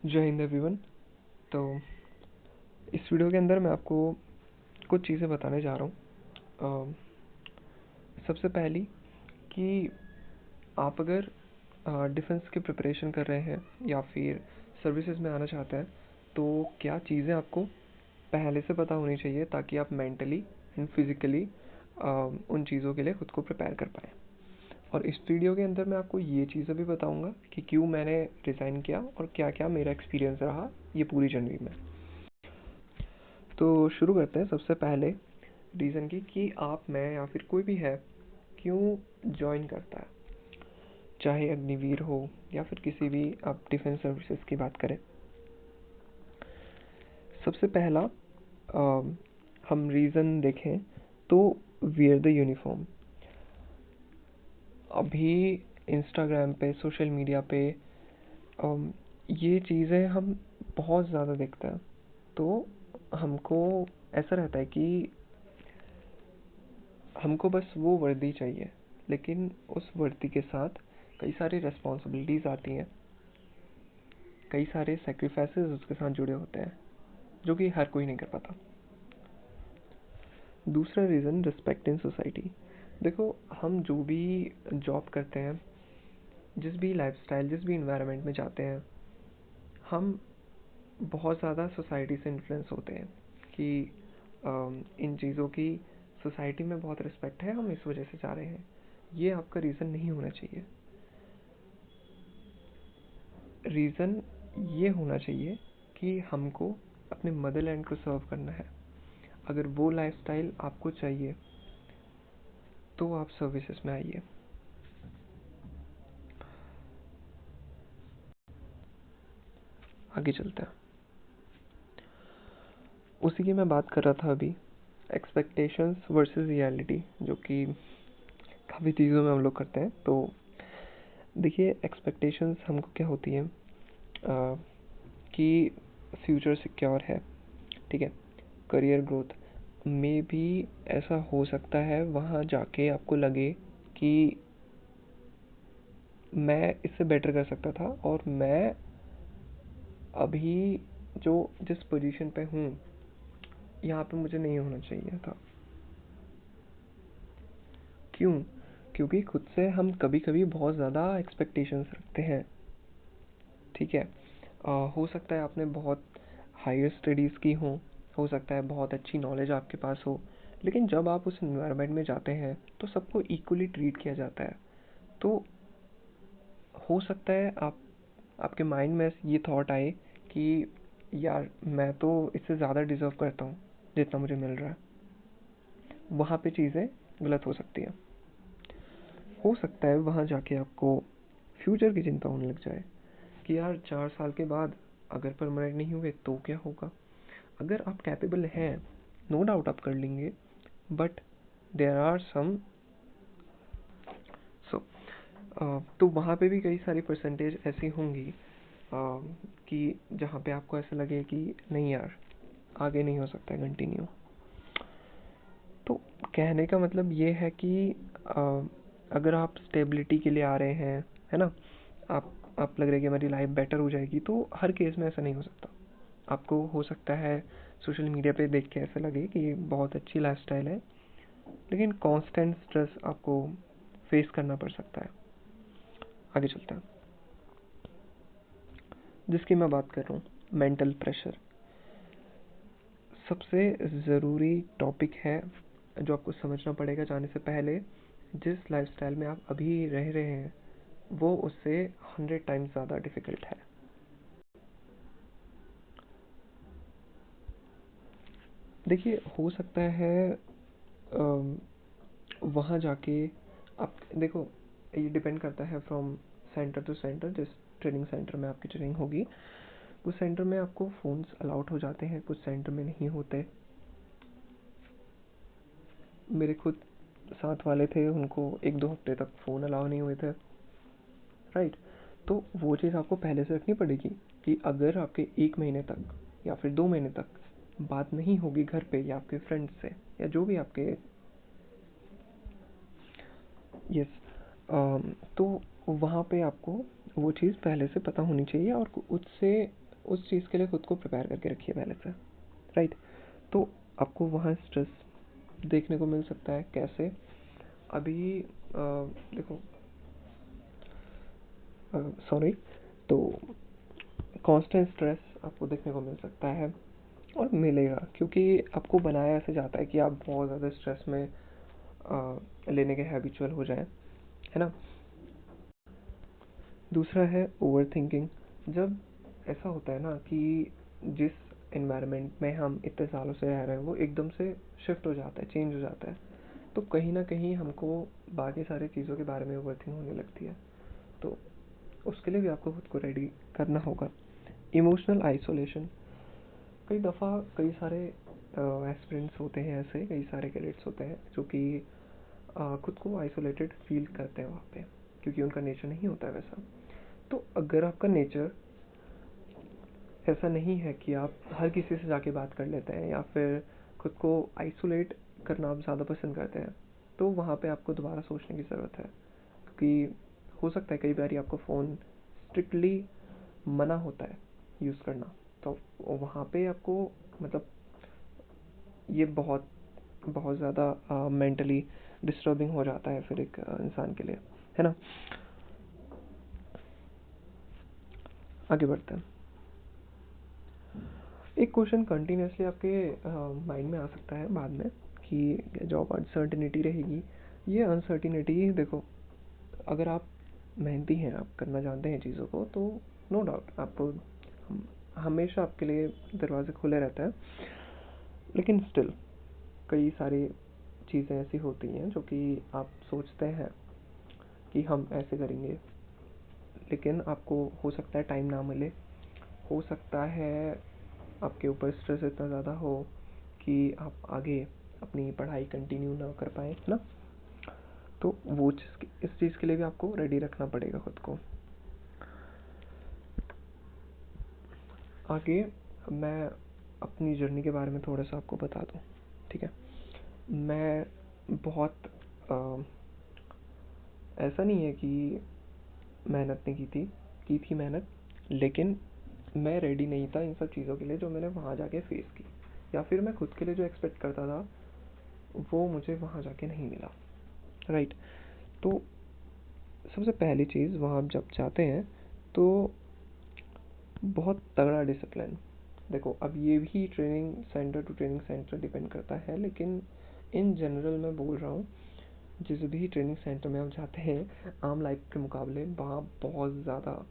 जय हिंद एवरीवन। तो इस वीडियो के अंदर मैं आपको कुछ चीज़ें बताने जा रहा हूँ। सबसे पहली कि आप अगर डिफेंस की प्रिपरेशन कर रहे हैं या फिर सर्विसेज में आना चाहते हैं तो क्या चीज़ें आपको पहले से पता होनी चाहिए ताकि आप मेंटली एंड फिज़िकली उन चीज़ों के लिए खुद को प्रिपेयर कर पाएँ। और इस वीडियो के अंदर मैं आपको ये चीज़ें भी बताऊंगा कि क्यों मैंने रिज़ाइन किया और क्या क्या मेरा एक्सपीरियंस रहा ये पूरी जर्नी में। तो शुरू करते हैं सबसे पहले रीज़न की कि आप, मैं या फिर कोई भी है क्यों ज्वाइन करता है, चाहे अग्निवीर हो या फिर किसी भी आप डिफेंस सर्विसेज की बात करें। सबसे पहला हम रीज़न देखें तो वियर द यूनिफॉर्म। अभी इंस्टाग्राम पे, सोशल मीडिया पे ये चीज़ें हम बहुत ज़्यादा देखते हैं, तो हमको ऐसा रहता है कि हमको बस वो वर्दी चाहिए, लेकिन उस वर्दी के साथ कई सारी रिस्पॉन्सिबिलिटीज़ आती हैं, कई सारे सेक्रीफाइसेस उसके साथ जुड़े होते हैं जो कि हर कोई नहीं कर पाता। दूसरा रीज़न, रिस्पेक्ट इन सोसाइटी। देखो, हम जो भी जॉब करते हैं, जिस भी लाइफस्टाइल, जिस भी इन्वायरमेंट में जाते हैं, हम बहुत ज़्यादा सोसाइटी से इन्फ्लुएंस होते हैं कि इन चीज़ों की सोसाइटी में बहुत रिस्पेक्ट है, हम इस वजह से जा रहे हैं। ये आपका रीज़न नहीं होना चाहिए। रीज़न ये होना चाहिए कि हमको अपने मदरलैंड को सर्व करना है। अगर वो लाइफस्टाइल आपको चाहिए तो आप सर्विसेज में आइए। आगे चलते हैं। उसी की मैं बात कर रहा था अभी, एक्सपेक्टेशंस वर्सेस रियलिटी, जो कि काफ़ी चीज़ों में हम लोग करते हैं। तो देखिए, एक्सपेक्टेशंस हमको क्या होती हैं कि फ्यूचर सिक्योर है, ठीक है, करियर ग्रोथ में भी ऐसा हो सकता है वहाँ जाके आपको लगे कि मैं इससे बेटर कर सकता था और मैं अभी जो जिस पोजीशन पे हूँ यहाँ पे मुझे नहीं होना चाहिए था। क्यों? क्योंकि खुद से हम कभी कभी बहुत ज़्यादा एक्सपेक्टेशंस रखते हैं, ठीक है। हो सकता है आपने बहुत हायर स्टडीज़ की हो सकता है बहुत अच्छी नॉलेज आपके पास हो, लेकिन जब आप उस इन्वायरमेंट में जाते हैं तो सबको इक्वली ट्रीट किया जाता है। तो हो सकता है आपके माइंड में ये थॉट आए कि यार मैं तो इससे ज़्यादा डिज़र्व करता हूँ जितना मुझे मिल रहा है। वहाँ पे चीज़ें गलत हो सकती हैं। हो सकता है वहाँ जाके आपको फ्यूचर की चिंता होने लग जाए कि यार 4 साल के बाद अगर परमानेंट नहीं हुए तो क्या होगा। अगर आप कैपेबल हैं, नो डाउट आप कर लेंगे, बट देयर आर सम सो तो वहाँ पे भी कई सारी परसेंटेज ऐसी होंगी कि जहाँ पे आपको ऐसा लगे कि नहीं यार आगे नहीं हो सकता है कंटिन्यू। तो कहने का मतलब ये है कि अगर आप स्टेबिलिटी के लिए आ रहे हैं, है ना, आप लग रहा है कि हमारी लाइफ बेटर हो जाएगी, तो हर केस में ऐसा नहीं हो सकता। आपको हो सकता है सोशल मीडिया पे देख के ऐसा लगे कि बहुत अच्छी लाइफस्टाइल है, लेकिन कांस्टेंट स्ट्रेस आपको फेस करना पड़ सकता है। आगे चलते हैं। जिसकी मैं बात कर रहा हूँ, मेंटल प्रेशर सबसे ज़रूरी टॉपिक है जो आपको समझना पड़ेगा जाने से पहले। जिस लाइफस्टाइल में आप अभी रह रहे हैं वो उससे 100 टाइम्स ज़्यादा डिफ़िकल्ट है। देखिए, हो सकता है वहाँ जाके आप देखो, ये डिपेंड करता है फ्रॉम सेंटर टू सेंटर। जिस ट्रेनिंग सेंटर में आपकी ट्रेनिंग होगी उस सेंटर में आपको फ़ोन्स अलाउड हो जाते हैं, कुछ सेंटर में नहीं होते। मेरे खुद साथ वाले थे, उनको 1-2 हफ्ते तक फ़ोन अलाउ नहीं हुए थे, राइट। तो वो चीज़ आपको पहले से रखनी पड़ेगी कि अगर आपके 1 महीने तक या फिर 2 महीने तक बात नहीं होगी घर पे या आपके फ्रेंड्स से या जो भी आपके, यस, तो वहाँ पे आपको वो चीज़ पहले से पता होनी चाहिए और उससे उस चीज़ के लिए खुद को प्रिपेयर करके रखिए पहले से, राइट। तो आपको वहाँ स्ट्रेस देखने को मिल सकता है कैसे, अभी देखो, सॉरी, तो कांस्टेंट स्ट्रेस आपको देखने को मिल सकता है और मिलेगा, क्योंकि आपको बनाया ऐसे जाता है कि आप बहुत ज़्यादा स्ट्रेस में लेने के हैबिचुअल हो जाएं, है ना। दूसरा है ओवर थिंकिंग। जब ऐसा होता है ना कि जिस एनवायरनमेंट में हम इतने सालों से रह रहे हैं वो एकदम से शिफ्ट हो जाता है, चेंज हो जाता है, तो कहीं ना कहीं हमको बाकी सारी चीज़ों के बारे में ओवर थिंक होने लगती है। तो उसके लिए भी आपको खुद को रेडी करना होगा। इमोशनल आइसोलेशन, कई दफ़ा कई सारे एस्पिरेंट्स होते हैं, ऐसे कई सारे कैडेट्स होते हैं जो कि खुद को आइसोलेटेड फील करते हैं वहाँ पे, क्योंकि उनका नेचर नहीं होता है वैसा। तो अगर आपका नेचर ऐसा नहीं है कि आप हर किसी से जाके बात कर लेते हैं या फिर खुद को आइसोलेट करना आप ज़्यादा पसंद करते हैं, तो वहाँ पे आपको दोबारा सोचने की ज़रूरत है, क्योंकि हो सकता है कई बार आपको फ़ोन स्ट्रिक्टली मना होता है यूज़ करना, तो वहाँ पे आपको मतलब ये बहुत बहुत ज़्यादा मेंटली डिस्टर्बिंग हो जाता है फिर एक इंसान के लिए, है ना। आगे बढ़ते हैं। एक क्वेश्चन कंटिन्यूसली आपके माइंड में आ सकता है बाद में कि जॉब अनसर्टिनिटी रहेगी। ये अनसर्टिनिटी देखो, अगर आप मेहनती हैं, आप करना जानते हैं चीज़ों को, तो नो डाउट आपको हमेशा आपके लिए दरवाजे खुले रहते हैं, लेकिन स्टिल कई सारी चीज़ें ऐसी होती हैं जो कि आप सोचते हैं कि हम ऐसे करेंगे, लेकिन आपको हो सकता है टाइम ना मिले, हो सकता है आपके ऊपर स्ट्रेस इतना ज़्यादा हो कि आप आगे अपनी पढ़ाई कंटिन्यू ना कर पाए ना। तो वो चीज़, इस चीज़ के लिए भी आपको रेडी रखना पड़ेगा खुद को। आगे मैं अपनी जर्नी के बारे में थोड़ा सा आपको बता दूँ, ठीक है। मैं बहुत ऐसा नहीं है कि मेहनत नहीं की थी मेहनत, लेकिन मैं रेडी नहीं था इन सब चीज़ों के लिए जो मैंने वहाँ जाके फेस की, या फिर मैं खुद के लिए जो एक्सपेक्ट करता था वो मुझे वहाँ जाके नहीं मिला, राइट। तो सबसे पहली चीज़, वहाँ आप जब जाते हैं तो बहुत तगड़ा डिसिप्लिन। देखो, अब ये भी training centre to training centre depend करता है, लेकिन इन जनरल मैं बोल रहा हूँ, जिस भी ट्रेनिंग सेंटर में आप जाते हैं आम लाइफ के मुकाबले वहाँ बहुत ज़्यादा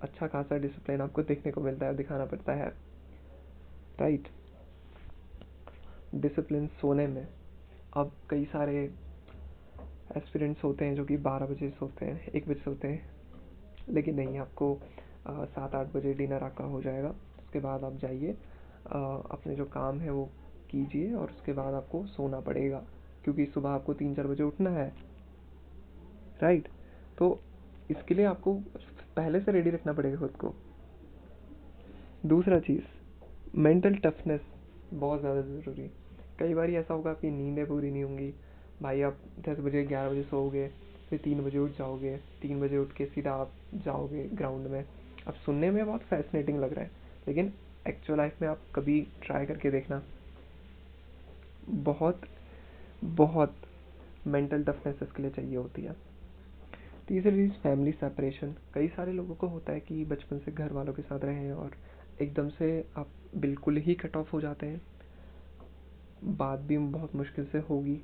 अच्छा खासा डिसिप्लिन आपको देखने को मिलता है, दिखाना पड़ता है, राइट। डिसिप्लिन सोने में, अब कई सारे एस्पिरेंट्स होते हैं जो कि 12 बजे सोते हैं, 1 बजे सोते हैं, लेकिन नहीं, आपको 7-8 बजे डिनर आपका हो जाएगा, उसके बाद आप जाइए, अपने जो काम है वो कीजिए और उसके बाद आपको सोना पड़ेगा, क्योंकि सुबह आपको 3-4 बजे उठना है, राइट। तो इसके लिए आपको पहले से रेडी रखना पड़ेगा खुद को। दूसरा चीज़, मेंटल टफनेस बहुत ज़्यादा ज़रूरी। कई बार ऐसा होगा आपकी नींदें पूरी नहीं होंगी, भाई आप 10 बजे 11 बजे सोओगे, फिर 3 बजे उठ जाओगे, 3 बजे उठ के सीधा आप जाओगे ग्राउंड में। अब सुनने में बहुत फैसिनेटिंग लग रहा है, लेकिन एक्चुअल लाइफ में आप कभी ट्राई करके देखना, बहुत बहुत मेंटल टफनेस इसके लिए चाहिए होती है। तीसरी चीज़, फैमिली सेपरेशन। कई सारे लोगों को होता है कि बचपन से घर वालों के साथ रहे हैं और एकदम से आप बिल्कुल ही कट ऑफ हो जाते हैं, बात भी बहुत मुश्किल से होगी,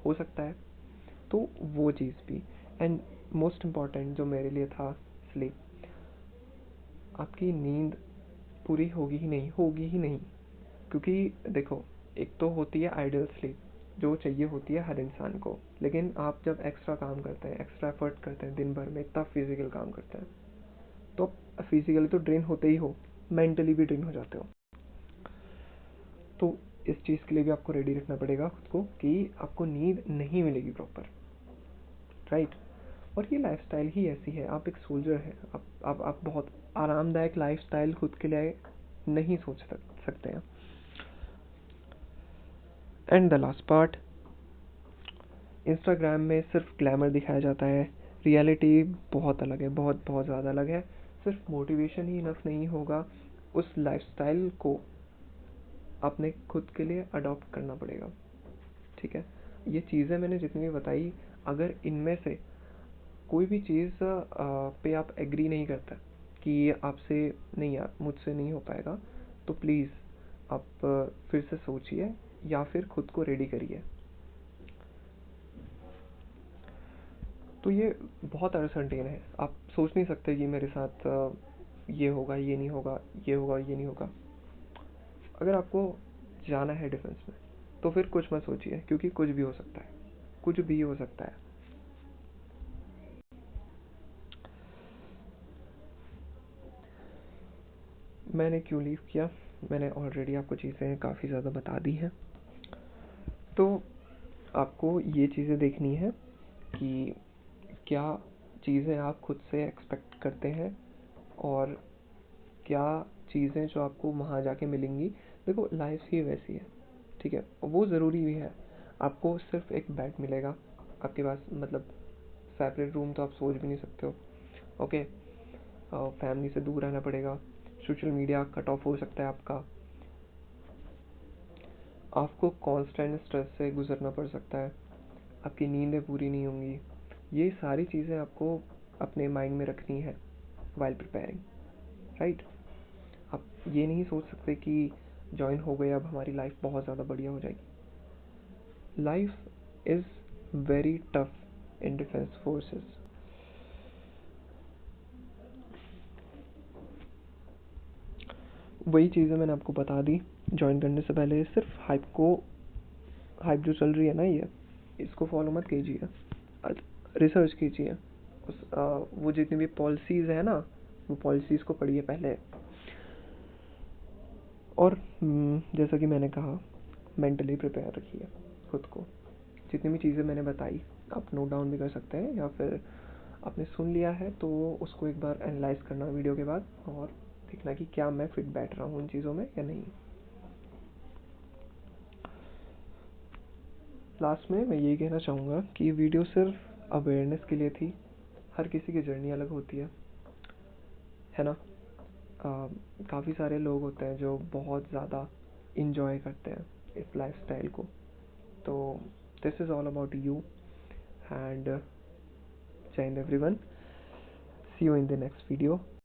हो सकता है, तो वो चीज़ भी। एंड मोस्ट इम्पॉर्टेंट जो मेरे लिए था, स्लीप। आपकी नींद पूरी होगी ही नहीं, क्योंकि देखो, एक तो होती है आइडियल स्लीप जो चाहिए होती है हर इंसान को, लेकिन आप जब एक्स्ट्रा काम करते हैं, एक्स्ट्रा एफर्ट करते हैं, दिन भर में इतना फिजिकल काम करते हैं, तो आप फिजिकली तो ड्रेन होते ही हो, मेंटली भी ड्रेन हो जाते हो। तो इस चीज़ के लिए भी आपको रेडी रखना पड़ेगा खुद को कि आपको नींद नहीं मिलेगी प्रॉपर, राइट। और ये लाइफस्टाइल ही ऐसी है, आप एक सोल्जर हैं, आप बहुत आरामदायक लाइफस्टाइल खुद के लिए नहीं सोच सकते हैं। And the last part, Instagram में सिर्फ ग्लैमर दिखाया जाता है, रियलिटी बहुत अलग है, बहुत बहुत ज़्यादा अलग है। सिर्फ मोटिवेशन ही इनफ नहीं होगा, उस लाइफस्टाइल को अपने खुद के लिए अडॉप्ट करना पड़ेगा। ठीक है, ये चीज़ें मैंने जितनी भी बताई, अगर इनमें से कोई भी चीज़ पे आप एग्री नहीं करते कि ये आपसे नहीं, यार मुझसे नहीं हो पाएगा, तो प्लीज़ आप फिर से सोचिए या फिर खुद को रेडी करिए। तो ये बहुत अनसर्टेन है, आप सोच नहीं सकते कि मेरे साथ ये होगा, ये नहीं होगा, ये होगा, ये नहीं होगा। अगर आपको जाना है डिफेंस में तो फिर कुछ मत सोचिए, क्योंकि कुछ भी हो सकता है, कुछ भी हो सकता है। मैंने क्यों लीव किया, मैंने ऑलरेडी आपको चीज़ें काफ़ी ज़्यादा बता दी हैं। तो आपको ये चीज़ें देखनी है कि क्या चीज़ें आप खुद से एक्सपेक्ट करते हैं और क्या चीज़ें जो आपको वहाँ जाके मिलेंगी। देखो लाइफ ही वैसी है, ठीक है, वो ज़रूरी भी है। आपको सिर्फ एक बेड मिलेगा आपके पास, मतलब सेपरेट रूम तो आप सोच भी नहीं सकते हो। ओके, फैमिली से दूर रहना पड़ेगा, सोशल मीडिया कट ऑफ हो सकता है आपका, आपको कांस्टेंट स्ट्रेस से गुजरना पड़ सकता है, आपकी नींदें पूरी नहीं होंगी। ये सारी चीज़ें आपको अपने माइंड में रखनी है वाइल प्रिपेयरिंग, राइट। आप ये नहीं सोच सकते कि ज्वाइन हो गए अब हमारी लाइफ बहुत ज़्यादा बढ़िया हो जाएगी। Life is very tough in defence forces. वही चीज़ें मैंने आपको बता दी ज्वाइन करने से पहले। सिर्फ हाइप जो चल रही है ना, ये इसको फॉलो मत कीजिए, रिसर्च कीजिए। वो जितनी भी पॉलिसीज़ है ना, वो पॉलिसीज़ को पढ़िए पहले। और जैसा कि मैंने कहा, मेंटली प्रिपेयर रखिए खुद को। जितनी भी चीज़ें मैंने बताई आप नोट डाउन भी कर सकते हैं, या फिर आपने सुन लिया है तो उसको एक बार एनालाइज करना वीडियो के बाद और देखना कि क्या मैं फिट बैठ रहा हूँ इन चीज़ों में या नहीं। लास्ट में मैं यही कहना चाहूँगा कि ये वीडियो सिर्फ अवेयरनेस के लिए थी। हर किसी की जर्नी अलग होती है ना। काफ़ी सारे लोग होते हैं जो बहुत ज़्यादा इंजॉय करते हैं इस लाइफस्टाइल को। तो this is all about you and Jai Hind everyone, see you in the next video.